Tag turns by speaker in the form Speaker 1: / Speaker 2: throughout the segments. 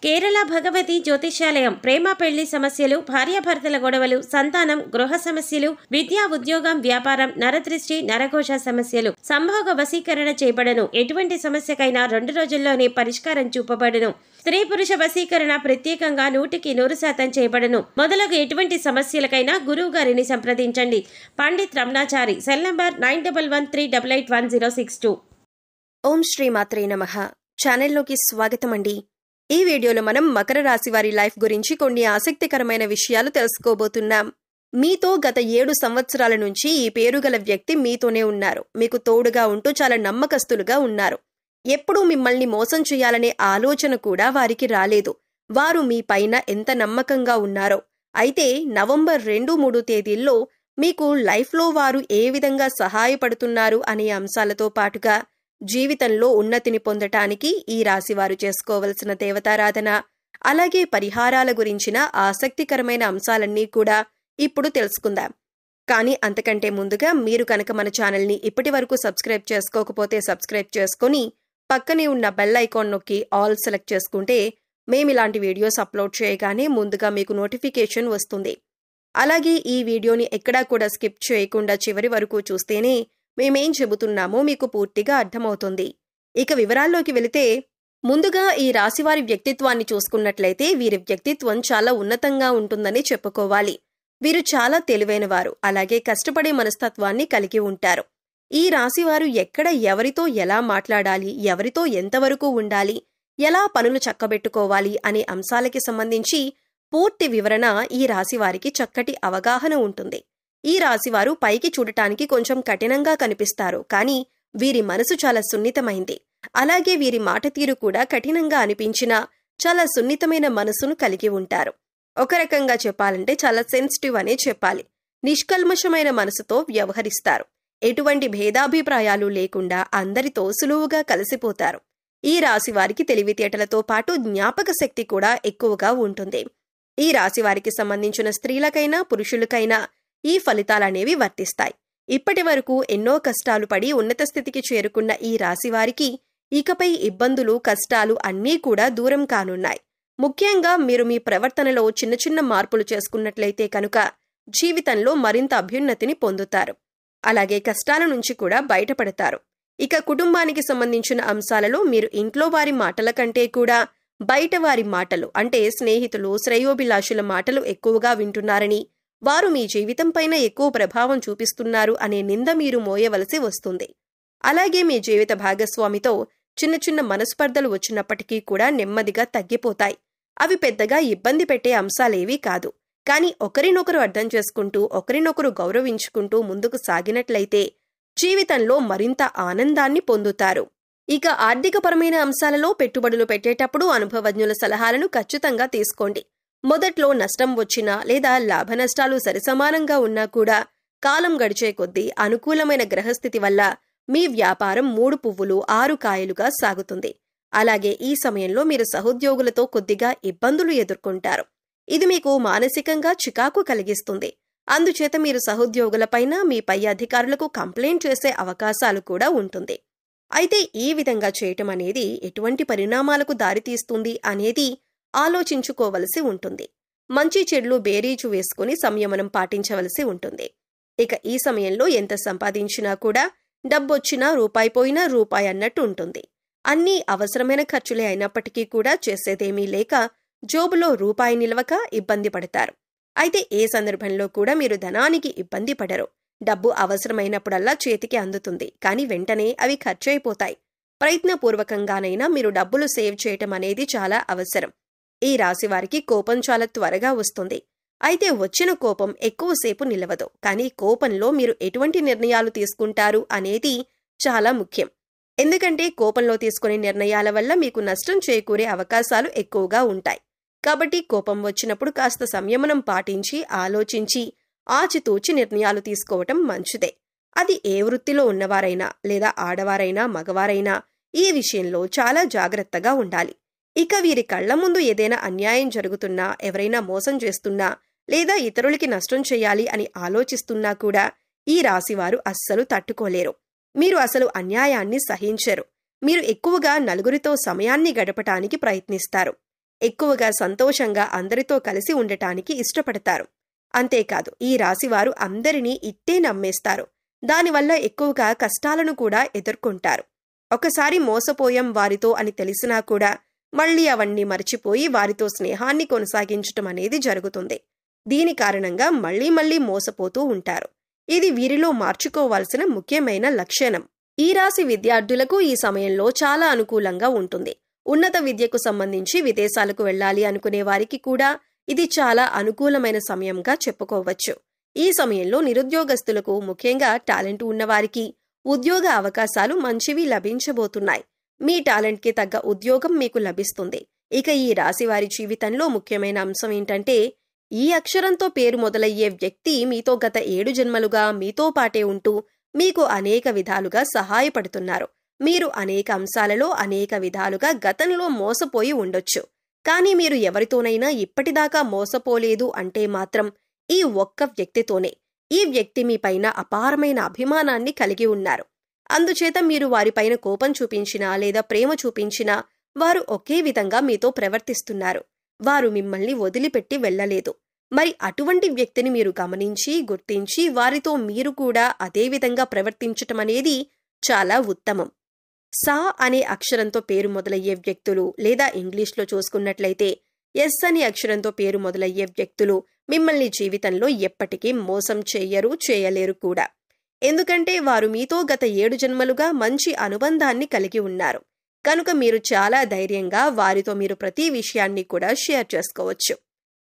Speaker 1: కేరళ భగవతి జ్యోతిష్యాలయం ప్రేమ పెళ్లి సమస్యలు, భార్యాభర్తల గొడవలు, సంతానం, గృహ సమస్యలు, విద్యా ఉద్యోగం, వ్యాపారం, నరదృష్టి, నరఘోష సమస్యలు, సంభోగ వశీకరణ చేయబడను. ఎటువంటి సమస్యకైనా 2 రోజుల్లోనే పరిష్కారం చూపబడును. స్త్రీ పురుష వశీకరణ ప్రత్యేకంగా 100% చేయబడను. మొదలగు ఎటువంటి సమస్యలకైనా గురువు గారిని సంప్రదించండి. పండిత్ రమణాచారి. Cell number 9113881062.
Speaker 2: ఓం శ్రీ మాత్రే నమః. ఛానల్లోకి స్వాగతం అండి. ఈ వీడియోలో మనం మకర రాశి వారి లైఫ్ గురించి కొన్ని ఆసక్తికరమైన విషయాలు తెలుసుకోబోతున్నాం. మీతో గత 7 సంవత్సరాల నుంచి ఈ పేరుగల వ్యక్తి మీతోనే ఉన్నారు. మీకు తోడుగా ఉంటూ చాలా నమ్మకస్తులుగా ఉన్నారు. ఎప్పుడూ మిమ్మల్ని మోసం చేయాలనే ఆలోచన కూడా వారికి రాలేదు. వారు మీ పైన ఎంత నమ్మకంగా ఉన్నారో. అయితే నవంబర్ 2-3 తేదీల్లో మీకు లైఫ్లో వారు ఏ విధంగా సహాయపడుతున్నారు అనే అంశాలతో పాటుగా జీవితంలో ఉన్నతిని పొందటానికి ఈ రాశివారు చేసుకోవలసిన దేవతారాధన, అలాగే పరిహారాల గురించిన ఆసక్తికరమైన అంశాలన్నీ కూడా ఇప్పుడు తెలుసుకుందాం. కానీ అంతకంటే ముందుగా మీరు కనుక మన ఛానల్ని ఇప్పటి వరకు సబ్స్క్రైబ్ చేసుకోకపోతే సబ్స్క్రైబ్ చేసుకొని పక్కనే ఉన్న బెల్ ఐకాన్ నొక్కి ఆల్ సెలెక్ట్ చేసుకుంటే మేమిలాంటి వీడియోస్ అప్లోడ్ చేయగానే ముందుగా మీకు నోటిఫికేషన్ వస్తుంది. అలాగే ఈ వీడియోని ఎక్కడా కూడా స్కిప్ చేయకుండా చివరి వరకు చూస్తేనే మేమేం చెబుతున్నామో మీకు పూర్తిగా అర్థమవుతుంది. ఇక వివరాల్లోకి వెళితే, ముందుగా ఈ రాశివారి వ్యక్తిత్వాన్ని చూసుకున్నట్లయితే వీరి వ్యక్తిత్వం చాలా ఉన్నతంగా ఉంటుందని చెప్పుకోవాలి. వీరు చాలా తెలివైనవారు, అలాగే కష్టపడే మనస్తత్వాన్ని కలిగి ఉంటారు. ఈ రాశివారు ఎక్కడ ఎవరితో ఎలా మాట్లాడాలి, ఎవరితో ఎంతవరకు ఉండాలి, ఎలా పనులు చక్కబెట్టుకోవాలి అనే అంశాలకి సంబంధించి పూర్తి వివరణ ఈ రాశివారికి చక్కటి అవగాహన ఉంటుంది. ఈ రాశివారు పైకి చూడటానికి కొంచెం కఠినంగా కనిపిస్తారు, కానీ వీరి మనసు చాలా సున్నితమైంది. అలాగే వీరి మాట తీరు కూడా కఠినంగా అనిపించినా చాలా సున్నితమైన మనసును కలిగి ఉంటారు. ఒక రకంగా చెప్పాలంటే చాలా సెన్సిటివ్ అనే చెప్పాలి. నిష్కల్మషమైన మనసుతో వ్యవహరిస్తారు. ఎటువంటి భేదాభిప్రాయాలు లేకుండా అందరితో సులువుగా కలిసిపోతారు. ఈ రాశివారికి తెలివితేటలతో పాటు జ్ఞాపక శక్తి కూడా ఎక్కువగా ఉంటుంది. ఈ రాశివారికి సంబంధించిన స్త్రీలకైనా పురుషులకైనా ఈ ఫలితాలనేవి వర్తిస్తాయి. ఇప్పటి వరకు ఎన్నో కష్టాలు పడి ఉన్నత స్థితికి చేరుకున్న ఈ రాశివారికి ఇకపై ఇబ్బందులు, కష్టాలు అన్నీ కూడా దూరం కానున్నాయి. ముఖ్యంగా మీరు మీ ప్రవర్తనలో చిన్న చిన్న మార్పులు చేసుకున్నట్లయితే కనుక జీవితంలో మరింత అభ్యున్నతిని పొందుతారు. అలాగే కష్టాల నుంచి కూడా బయటపడతారు. ఇక కుటుంబానికి సంబంధించిన అంశాలలో మీరు ఇంట్లో వారి మాటల కంటే కూడా బయట వారి మాటలు, అంటే స్నేహితులు, శ్రేయోభిలాషుల మాటలు ఎక్కువగా వింటున్నారని, వారు మీ జీవితం పైన ఎక్కువ ప్రభావం చూపిస్తున్నారు అనే నింద మీరు మోయవలసి వస్తుంది. అలాగే మీ జీవిత భాగస్వామితో చిన్న చిన్న మనస్పర్ధలు వచ్చినప్పటికీ కూడా నెమ్మదిగా తగ్గిపోతాయి. అవి పెద్దగా ఇబ్బంది పెట్టే అంశాలేవీ కాదు. కానీ ఒకరినొకరు అర్థం చేసుకుంటూ, ఒకరినొకరు గౌరవించుకుంటూ ముందుకు సాగినట్లయితే జీవితంలో మరింత ఆనందాన్ని పొందుతారు. ఇక ఆర్థికపరమైన అంశాలలో పెట్టుబడులు పెట్టేటప్పుడు అనుభవజ్ఞుల సలహాలను ఖచ్చితంగా తీసుకోండి. మొదట్లో నష్టం వచ్చినా లేదా లాభనష్టాలు సరిసమానంగా ఉన్నా కూడా కాలం గడిచే కొద్దీ అనుకూలమైన గ్రహస్థితి వల్ల మీ వ్యాపారం 3 పువ్వులు 6 కాయలుగా సాగుతుంది. అలాగే ఈ సమయంలో మీరు సహోద్యోగులతో కొద్దిగా ఇబ్బందులు ఎదుర్కొంటారు. ఇది మీకు మానసికంగా చికాకు కలిగిస్తుంది. అందుచేత మీరు సహోద్యోగులపైన, మీ పై అధికారులకు కంప్లైంట్ చేసే అవకాశాలు కూడా ఉంటుంది. అయితే ఈ విధంగా చేయటం అనేది ఎటువంటి పరిణామాలకు దారితీస్తుంది అనేది ఆలోచించుకోవలసి ఉంటుంది. మంచి చెడులు బేరీజు వేసుకుని సంయమనం పాటించవలసి ఉంటుంది. ఇక ఈ సమయంలో ఎంత సంపాదించినా కూడా డబ్బొచ్చినా రూపాయి పోయినా రూపాయి అన్నట్టు ఉంటుంది. అన్నీ అవసరమైన ఖర్చులే అయినప్పటికీ కూడా చేసేదేమీ లేక జోబులో రూపాయి నిలవక ఇబ్బంది పడతారు. అయితే ఏ సందర్భంలో కూడా మీరు ధనానికి ఇబ్బంది పడరు. డబ్బు అవసరమైనప్పుడల్లా చేతికి అందుతుంది, కానీ వెంటనే అవి ఖర్చయిపోతాయి. ప్రయత్నపూర్వకంగానైనా మీరు డబ్బులు సేవ్ చేయటం అనేది చాలా అవసరం. ఈ రాశివారికి కోపం చాలా త్వరగా వస్తుంది. అయితే వచ్చిన కోపం ఎక్కువసేపు నిలవదు. కానీ కోపంలో మీరు ఎటువంటి నిర్ణయాలు తీసుకుంటారు అనేది చాలా ముఖ్యం. ఎందుకంటే కోపంలో తీసుకునే నిర్ణయాల వల్ల మీకు నష్టం చేకూరే అవకాశాలు ఎక్కువగా ఉంటాయి. కాబట్టి కోపం వచ్చినప్పుడు కాస్త సంయమనం పాటించి, ఆలోచించి, ఆచితూచి నిర్ణయాలు తీసుకోవటం మంచిదే. అది ఏ వృత్తిలో ఉన్నవారైనా లేదా ఆడవారైనా మగవారైనా ఈ విషయంలో చాలా జాగ్రత్తగా ఉండాలి. ఇక వీరి కళ్ల ముందు ఏదైనా అన్యాయం జరుగుతున్నా, ఎవరైనా మోసం చేస్తున్నా లేదా ఇతరులకి నష్టం చేయాలి అని ఆలోచిస్తున్నా కూడా ఈ రాశివారు అస్సలు తట్టుకోలేరు. మీరు అసలు అన్యాయాన్ని సహించరు. మీరు ఎక్కువగా నలుగురితో సమయాన్ని గడపటానికి ప్రయత్నిస్తారు. ఎక్కువగా సంతోషంగా అందరితో కలిసి ఉండటానికి ఇష్టపడతారు. అంతేకాదు ఈ రాశివారు అందరినీ ఇట్టే నమ్మేస్తారు. దానివల్ల ఎక్కువగా కష్టాలను కూడా ఎదుర్కొంటారు. ఒకసారి మోసపోయాం వారితో అని తెలిసినా కూడా మళ్లీ అవన్నీ మర్చిపోయి వారితో స్నేహాన్ని కొనసాగించటం అనేది జరుగుతుంది. దీని కారణంగా మళ్లీ మోసపోతూ ఉంటారు. ఇది వీరిలో మార్చుకోవాల్సిన ముఖ్యమైన లక్షణం. ఈ రాశి విద్యార్థులకు ఈ సమయంలో చాలా అనుకూలంగా ఉంటుంది. ఉన్నత విద్యకు సంబంధించి విదేశాలకు వెళ్లాలి అనుకునే వారికి కూడా ఇది చాలా అనుకూలమైన సమయంగా చెప్పుకోవచ్చు. ఈ సమయంలో నిరుద్యోగస్తులకు, ముఖ్యంగా టాలెంట్ ఉన్నవారికి ఉద్యోగ అవకాశాలు మంచివి లభించబోతున్నాయి. మీ టాలెంట్కి తగ్గ ఉద్యోగం మీకు లభిస్తుంది. ఇక ఈ రాశి వారి జీవితంలో ముఖ్యమైన అంశం ఏంటంటే, ఈ అక్షరంతో పేరు మొదలయ్యే వ్యక్తి మీతో గత 7 జన్మలుగా మీతో పాటే ఉంటూ మీకు అనేక విధాలుగా సహాయపడుతున్నారు. మీరు అనేక అంశాలలో అనేక విధాలుగా గతంలో మోసపోయి ఉండొచ్చు. కానీ మీరు ఎవరితోనైనా ఇప్పటిదాకా మోసపోలేదు అంటే మాత్రం ఈ ఒక్క వ్యక్తితోనే. ఈ వ్యక్తి మీపైన అపారమైన అభిమానాన్ని కలిగి ఉన్నారు. అందుచేత మీరు వారిపైన కోపం చూపించినా లేదా ప్రేమ చూపించినా వారు ఒకే విధంగా మీతో ప్రవర్తిస్తున్నారు. వారు మిమ్మల్ని వదిలిపెట్టి వెళ్లలేదు. మరి అటువంటి వ్యక్తిని మీరు గమనించి, గుర్తించి వారితో మీరు కూడా అదే విధంగా ప్రవర్తించటమనేది చాలా ఉత్తమం. సా అనే అక్షరంతో పేరు మొదలయ్యే వ్యక్తులు, లేదా ఇంగ్లీష్లో చూసుకున్నట్లయితే ఎస్ అనే అక్షరంతో పేరు మొదలయ్యే వ్యక్తులు మిమ్మల్ని జీవితంలో ఎప్పటికీ మోసం చేయలేరు కూడా. ఎందుకంటే వారు మీతో గత 7 జన్మలుగా మంచి అనుబంధాన్ని కలిగి ఉన్నారు. కనుక మీరు చాలా ధైర్యంగా వారితో మీరు ప్రతి విషయాన్ని కూడా షేర్ చేసుకోవచ్చు.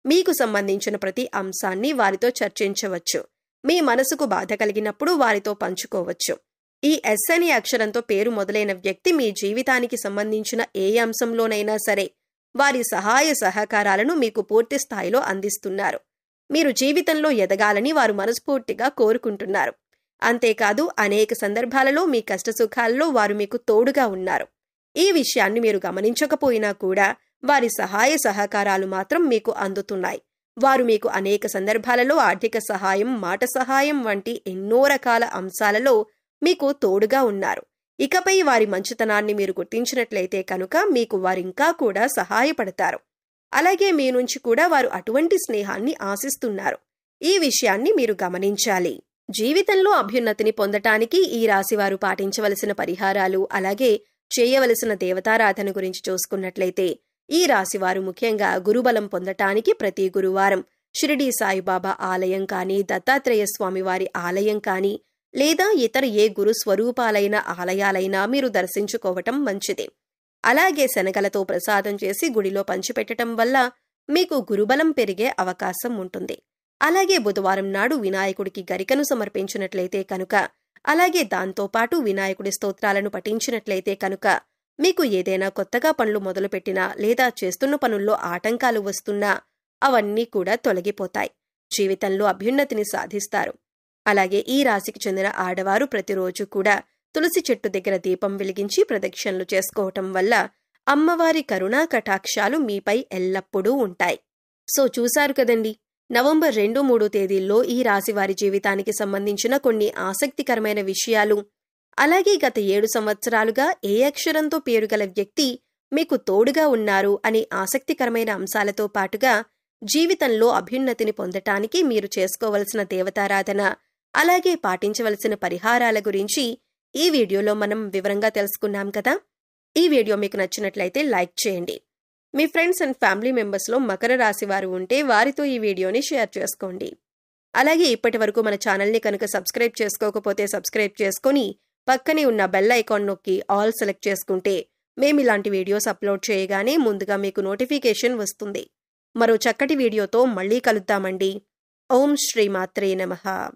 Speaker 2: మీకు సంబంధించిన ప్రతి అంశాన్ని వారితో చర్చించవచ్చు. మీ మనసుకు బాధ కలిగినప్పుడు వారితో పంచుకోవచ్చు. ఈ ఎస్ అనే అక్షరంతో పేరు మొదలైన వ్యక్తి మీ జీవితానికి సంబంధించిన ఏ అంశంలోనైనా సరే వారి సహాయ సహకారాలను మీకు పూర్తి స్థాయిలో అందిస్తున్నారు. మీరు జీవితంలో ఎదగాలని వారు మనస్ఫూర్తిగా కోరుకుంటున్నారు. అంతేకాదు అనేక సందర్భాలలో మీ కష్టసుఖాల్లో వారు మీకు తోడుగా ఉన్నారు. ఈ విషయాన్ని మీరు గమనించకపోయినా కూడా వారి సహాయ సహకారాలు మాత్రం మీకు అందుతున్నాయి. వారు మీకు అనేక సందర్భాలలో ఆర్థిక సహాయం, మాట సహాయం వంటి ఎన్నో రకాల అంశాలలో మీకు తోడుగా ఉన్నారు. ఇకపై వారి మంచితనాన్ని మీరు గుర్తించినట్లయితే కనుక మీకు వారింకా కూడా సహాయపడతారు. అలాగే మీ నుంచి కూడా వారు అటువంటి స్నేహాన్ని ఆశిస్తున్నారు. ఈ విషయాన్ని మీరు గమనించాలి. జీవితంలో అభ్యున్నతిని పొందటానికి ఈ రాశివారు పాటించవలసిన పరిహారాలు, అలాగే చేయవలసిన దేవతారాధన గురించి చూసుకున్నట్లయితే ఈ రాశివారు ముఖ్యంగా గురుబలం పొందటానికి ప్రతి గురువారం షిరిడీ సాయిబాబా ఆలయం కానీ, దత్తాత్రేయ స్వామివారి ఆలయం కానీ, లేదా ఇతర ఏ గురు స్వరూపాలైన ఆలయాలైనా మీరు దర్శించుకోవటం మంచిది. అలాగే శనగలతో ప్రసాదం చేసి గుడిలో పంచిపెట్టడం వల్ల మీకు గురుబలం పెరిగే అవకాశం ఉంటుంది. అలాగే బుధవారం నాడు వినాయకుడికి గరికను సమర్పించినట్లయితే కనుక, అలాగే దాంతోపాటు వినాయకుడి స్తోత్రాలను పఠించినట్లయితే కనుక మీకు ఏదైనా కొత్తగా పనులు మొదలుపెట్టినా లేదా చేస్తున్న పనుల్లో ఆటంకాలు వస్తున్నా అవన్నీ కూడా తొలగిపోతాయి. జీవితంలో అభ్యున్నతిని సాధిస్తారు. అలాగే ఈ రాశికి చెందిన ఆడవారు ప్రతిరోజు కూడా తులసి చెట్టు దగ్గర దీపం వెలిగించి ప్రదక్షిణలు చేసుకోవటం వల్ల అమ్మవారి కరుణా కటాక్షాలు మీపై ఎల్లప్పుడూ ఉంటాయి. సో చూశారు కదండి, నవంబర్ 2-3 తేదీల్లో ఈ రాశివారి జీవితానికి సంబంధించిన కొన్ని ఆసక్తికరమైన విషయాలు, అలాగే గత 7 సంవత్సరాలుగా ఏ అక్షరంతో పేరుగల వ్యక్తి మీకు తోడుగా ఉన్నారు అనే ఆసక్తికరమైన అంశాలతో పాటుగా జీవితంలో అభ్యున్నతిని పొందటానికి మీరు చేసుకోవలసిన దేవతారాధన, అలాగే పాటించవలసిన పరిహారాల గురించి ఈ వీడియోలో మనం వివరంగా తెలుసుకున్నాం కదా. ఈ వీడియో మీకు నచ్చినట్లయితే లైక్ చేయండి. మీ ఫ్రెండ్స్ అండ్ ఫ్యామిలీ మెంబర్స్లో మకర రాశి వారు ఉంటే వారితో ఈ వీడియోని షేర్ చేసుకోండి. అలాగే ఇప్పటి వరకు మన ఛానల్ని కనుక సబ్స్క్రైబ్ చేసుకోకపోతే సబ్స్క్రైబ్ చేసుకొని పక్కనే ఉన్న బెల్ ఐకాన్ నొక్కి ఆల్ సెలెక్ట్ చేసుకుంటే మేము ఇలాంటి వీడియోస్ అప్లోడ్ చేయగానే ముందుగా మీకు నోటిఫికేషన్ వస్తుంది. మరో చక్కటి వీడియోతో మళ్ళీ కలుద్దామండి. ఓం శ్రీ మాత్రే నమః.